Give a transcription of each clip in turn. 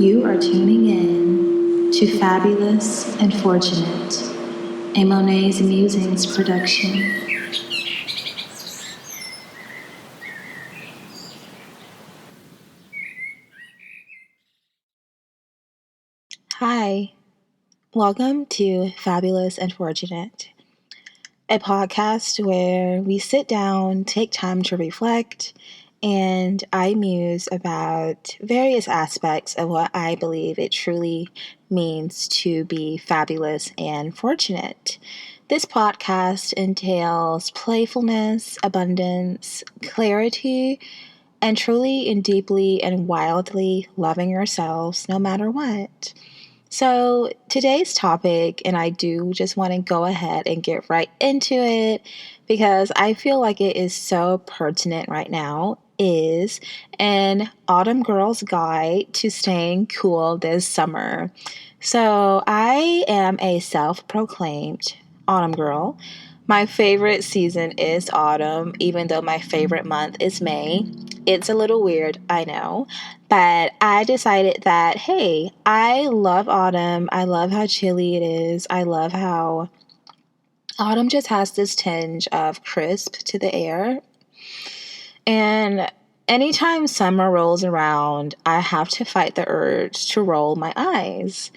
You are tuning in to Fabulous and Fortunate, a Monáe's Musings production. Hi, welcome to Fabulous and Fortunate, a podcast where we sit down, take time to reflect, and I muse about various aspects of what I believe it truly means to be fabulous and fortunate. This podcast entails playfulness, abundance, clarity, and truly and deeply and wildly loving yourselves no matter what. So, today's topic, and I do just want to go ahead and get right into it because I feel like it is so pertinent right now, is an Autumn Girl's Guide to Staying Cool This Summer. So, I am a self proclaimed Autumn Girl. My favorite season is autumn, even though my favorite month is May. It's a little weird, I know. But I decided that, hey, I love autumn. I love how chilly it is. I love how autumn just has this tinge of crisp to the air. And anytime summer rolls around, I have to fight the urge to roll my eyes.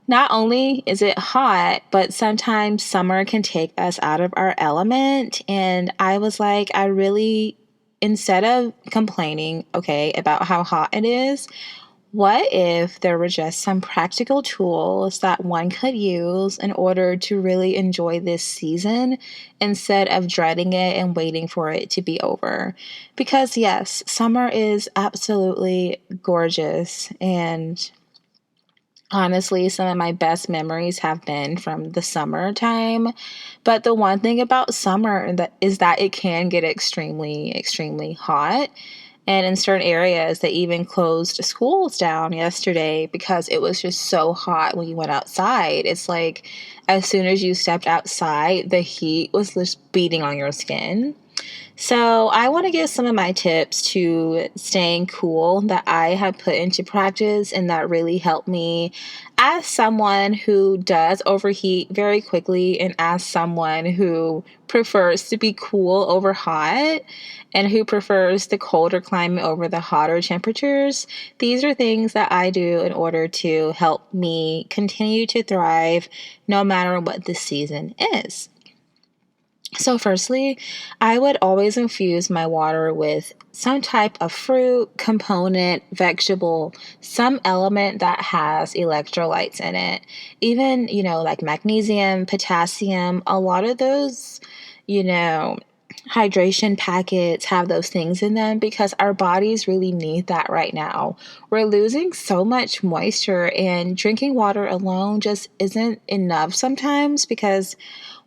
Not only is it hot, but sometimes summer can take us out of our element. And I was like, instead of complaining, okay, about how hot it is, what if there were just some practical tools that one could use in order to really enjoy this season instead of dreading it and waiting for it to be over? Because, yes, summer is absolutely gorgeous, and honestly, some of my best memories have been from the summertime. But the one thing about summer is that it can get extremely, extremely hot. And in certain areas, they even closed schools down yesterday because it was just so hot when you went outside. It's like as soon as you stepped outside, the heat was just beating on your skin. So, I want to give some of my tips to staying cool that I have put into practice and that really helped me as someone who does overheat very quickly and as someone who prefers to be cool over hot and who prefers the colder climate over the hotter temperatures. These are things that I do in order to help me continue to thrive no matter what the season is. So, firstly, I would always infuse my water with some type of fruit, component, vegetable, some element that has electrolytes in it. Even, like magnesium, potassium, a lot of those, you know, hydration packets have those things in them because our bodies really need that right now. We're losing so much moisture, and drinking water alone just isn't enough sometimes because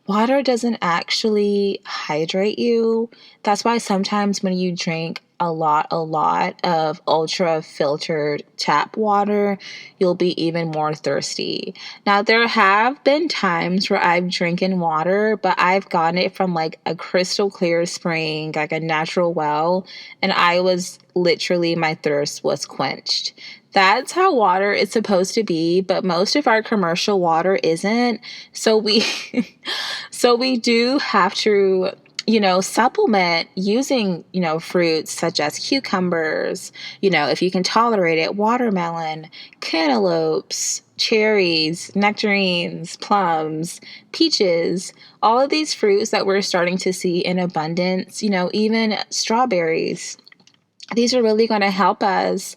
water doesn't actually hydrate you. That's why sometimes when you drink a lot of ultra filtered tap water, you'll be even more thirsty. Now, there have been times where I've drinking water, but I've gotten it from like a crystal clear spring, like a natural well, and my thirst was quenched. That's how water is supposed to be, but most of our commercial water isn't. So we so we do have to supplement using, fruits such as cucumbers, if you can tolerate it, watermelon, cantaloupes, cherries, nectarines, plums, peaches, all of these fruits that we're starting to see in abundance, even strawberries. These are really going to help us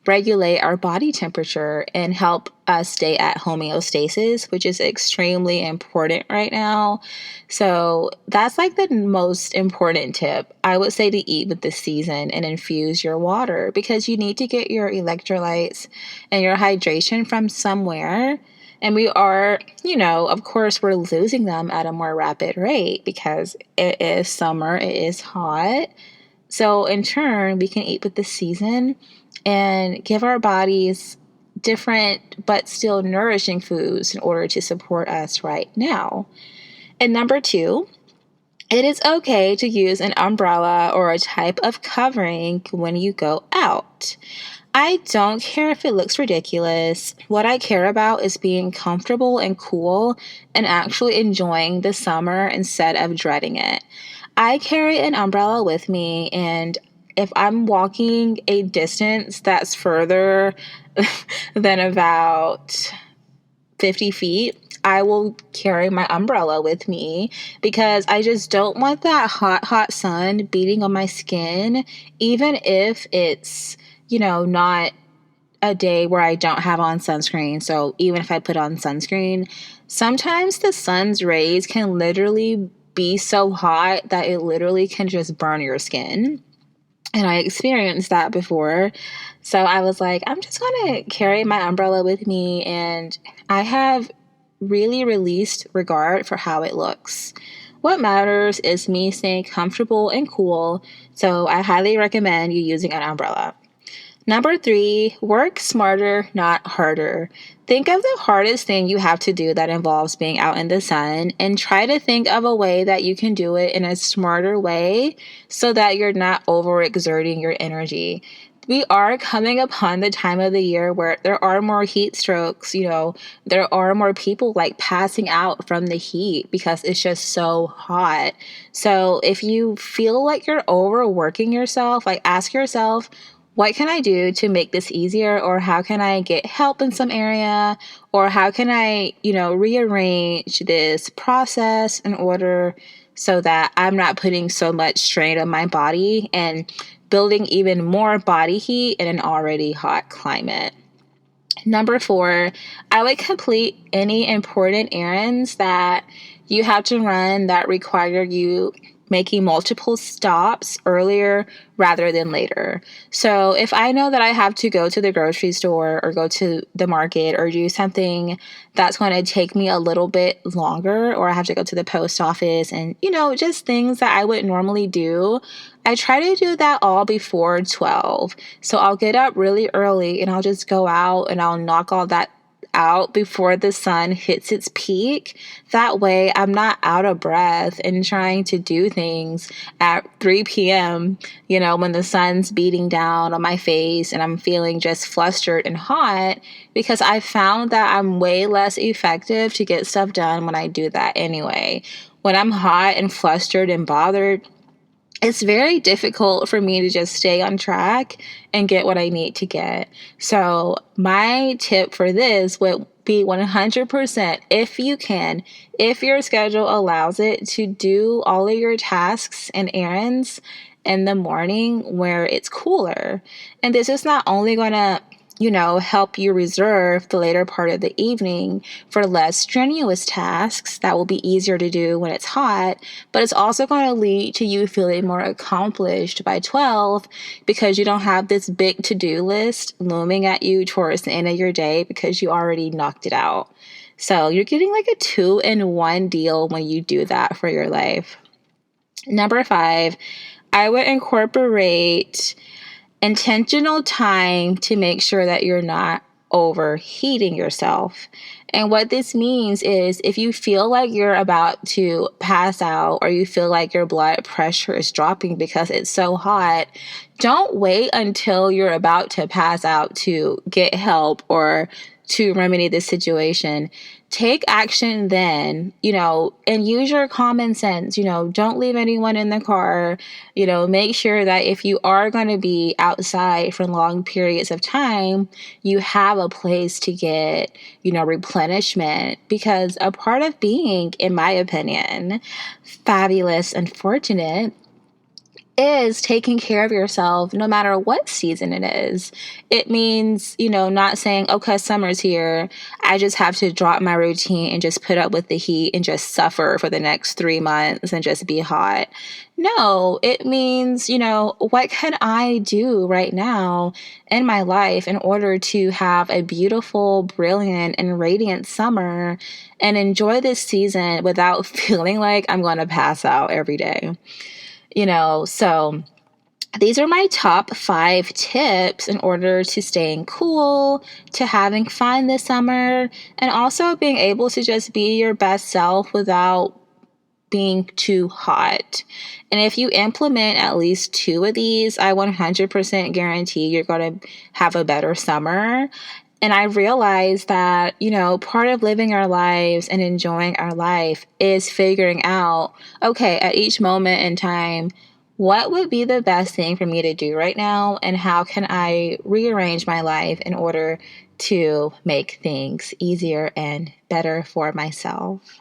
regulate our body temperature and help us stay at homeostasis, which is extremely important right now. So that's like the most important tip. I would say to eat with the season and infuse your water because you need to get your electrolytes and your hydration from somewhere. And we are, of course, we're losing them at a more rapid rate because it is summer, it is hot. So, in turn, we can eat with the season and give our bodies different but still nourishing foods in order to support us right now. And number two It is okay to use an umbrella or a type of covering when you go out. I don't care if it looks ridiculous. What I care about is being comfortable and cool and actually enjoying the summer instead of dreading it. I carry an umbrella with me, and if I'm walking a distance that's further than about 50 feet, I will carry my umbrella with me because I just don't want that hot, hot sun beating on my skin, even if it's, not a day where I don't have on sunscreen. So even if I put on sunscreen, sometimes the sun's rays can literally be so hot that it literally can just burn your skin. And I experienced that before. So I was like, I'm just going to carry my umbrella with me. And I have really released regard for how it looks. What matters is me staying comfortable and cool. So I highly recommend you using an umbrella. Number 3, work smarter, not harder. Think of the hardest thing you have to do that involves being out in the sun and try to think of a way that you can do it in a smarter way so that you're not overexerting your energy. We are coming upon the time of the year where there are more heat strokes, there are more people like passing out from the heat because it's just so hot. So if you feel like you're overworking yourself, like ask yourself, what can I do to make this easier? Or how can I get help in some area? Or how can I, rearrange this process in order so that I'm not putting so much strain on my body and building even more body heat in an already hot climate? Number 4, I would complete any important errands that you have to run that require you making multiple stops earlier rather than later. So if I know that I have to go to the grocery store or go to the market or do something that's going to take me a little bit longer, or I have to go to the post office and, just things that I would normally do, I try to do that all before 12. So I'll get up really early and I'll just go out and I'll knock all that out before the sun hits its peak. That way I'm not out of breath and trying to do things at 3 p.m., when the sun's beating down on my face and I'm feeling just flustered and hot, because I found that I'm way less effective to get stuff done when I do that anyway. When I'm hot and flustered and bothered, it's very difficult for me to just stay on track and get what I need to get. So my tip for this would be 100%, if you can, if your schedule allows it, to do all of your tasks and errands in the morning where it's cooler. And this is not only going to help you reserve the later part of the evening for less strenuous tasks that will be easier to do when it's hot, but it's also going to lead to you feeling more accomplished by 12 because you don't have this big to-do list looming at you towards the end of your day because you already knocked it out. So you're getting like a 2-in-1 deal when you do that for your life. Number 5, I would incorporate intentional time to make sure that you're not overheating yourself. And what this means is if you feel like you're about to pass out or you feel like your blood pressure is dropping because it's so hot, don't wait until you're about to pass out to get help or to remedy this situation. Take action then, and use your common sense. Don't leave anyone in the car. Make sure that if you are going to be outside for long periods of time, you have a place to get, replenishment. Because a part of being, in my opinion, fabulous and fortunate is taking care of yourself no matter what season it is. It means, not saying, okay, summer's here, I just have to drop my routine and just put up with the heat and just suffer for the next 3 months and just be hot. No, it means, what can I do right now in my life in order to have a beautiful, brilliant, and radiant summer and enjoy this season without feeling like I'm going to pass out every day. So these are my top 5 tips in order to staying cool, to having fun this summer, and also being able to just be your best self without being too hot. And if you implement at least 2 of these, I 100% guarantee you're going to have a better summer. And I realized that, part of living our lives and enjoying our life is figuring out, okay, at each moment in time, what would be the best thing for me to do right now? And how can I rearrange my life in order to make things easier and better for myself?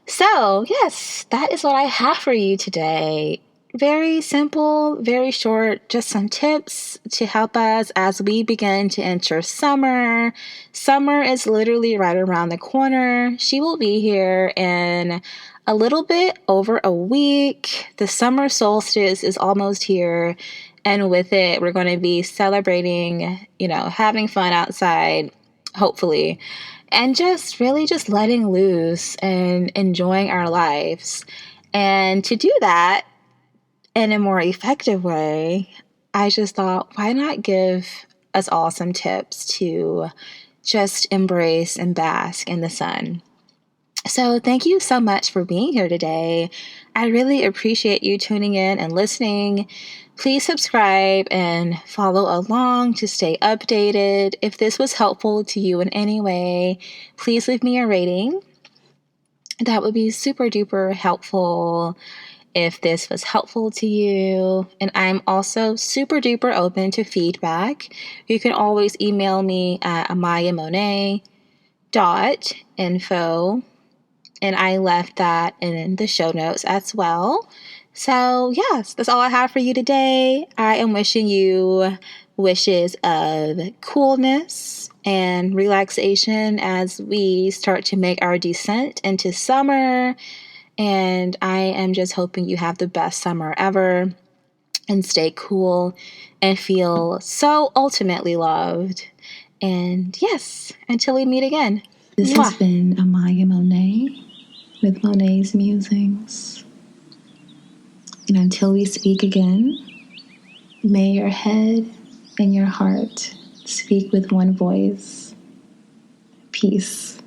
So, yes, that is what I have for you today. Very simple, very short, just some tips to help us as we begin to enter summer. Summer is literally right around the corner. She will be here in a little bit over a week. The summer solstice is almost here. And with it, we're going to be celebrating, having fun outside, hopefully, and just really just letting loose and enjoying our lives. And to do that in a more effective way, I just thought, why not give us all some tips to just embrace and bask in the sun? So thank you so much for being here today. I really appreciate you tuning in and listening. Please subscribe and follow along to stay updated. If this was helpful to you in any way, please leave me a rating. That would be super duper helpful if this was helpful to you. And I'm also super duper open to feedback. You can always email me at amayahmonae.info. And I left that in the show notes as well. So, yes, that's all I have for you today. I am wishing you wishes of coolness and relaxation as we start to make our descent into summer. And I am just hoping you have the best summer ever and stay cool and feel so ultimately loved. And yes, until we meet again. This has been Amayah Monáe with Monáe's Musings. And until we speak again, may your head and your heart speak with one voice. Peace.